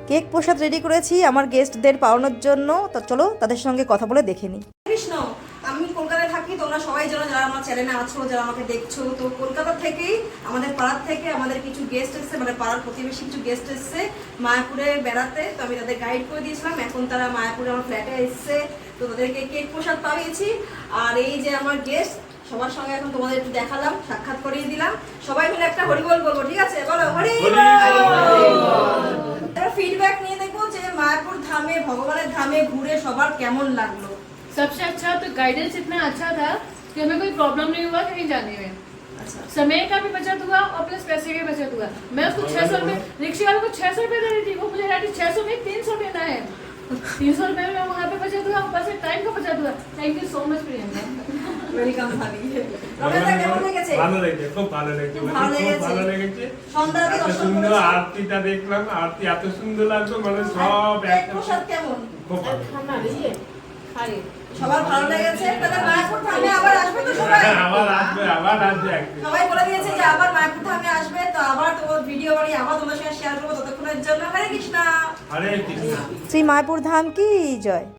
Cake প্রসাদ ready করেছি আমার গেস্টদের পাওয়ানোর জন্য। তো চলো তাদের সঙ্গে কথা বলে দেখে নিই। কৃষ্ণ, আমি কলকাতায় থাকি, তোমরা সবাই জানো যারা আমার চ্যানেলে আছো, যারা আমাকে দেখছো। তো কলকাতা থেকেই আমাদের পাড়ার থেকে আমাদের কিছু গেস্ট এসছে, মানে পাড়ার প্রতিবেশী কিছু গেস্ট এসছে মায়াপুরে বেড়াতে। তো আমি তাদের গাইড করে দিয়েছিলাম, এখন তারা মায়াপুরে আমার ফ্ল্যাটে এসছে। তো তাদেরকে কেক প্রসাদ পাঠিয়েছি। আর এই যে আমার গেস্ট, সবার সঙ্গে এখন তোমাদের একটু দেখালাম, সাক্ষাৎ করিয়ে দিলাম। সবাই মিলে একটা হরিবল বলবো, ঠিক আছে? বলো হরিবল। ফিডব্যাক নিয়ে দেখবো যে মায়াপুর ধামে, ভগবানের ধামে ঘুরে সবার কেমন লাগলো। सबसे अच्छा तो गाइडेंस इतना अच्छा था कि हमें कोई प्रॉब्लम नहीं हुआ कहीं जाने में। अच्छा, समय का भी बचत हुआ और प्लस पैसे का बचत हुआ। मैं उसको 600 रुपये, रिक्शे वाले को 600 रुपये दे रही थी, वो मुझे 600 में 300 देना है। 300 रुपये में वहाँ पे बचत हुआ, ऊपर से टाइम का बचत हुआ। Thank you so much Priyanka. Welcome ভাবি। রমেশদা কেমন লেগেছে? ভালো লেগেছে, খুব ভালো লেগেছে, খুব ভালো লেগেছে। ভালো লেগেছে। সন্ধ্যাতে এত দর্শন সুন্দর করেছি। আরতিটা দেখলাম, আরতি এত সুন্দর লাগলো, মানে সব কেক একটা প্রসাদ কেমন? খুব ভালো। সবার ভালো লেগেছে। তাহলে মায়াপুর ধামে আবার আসবে তো সবাই? হ্যাঁ, আবার আসবে একদিন। সবাই বলে দিয়েছে যে আবার মায়াপুর ধামে আসবে। তো আবার তোমার ভিডিও বানিয়ে আবার তোমার সঙ্গে শেয়ার করবো। ততক্ষণের জন্য হরে কৃষ্ণা। হরে কৃষ্ণ। শ্রী মায়াপুর ধাম কি জয়।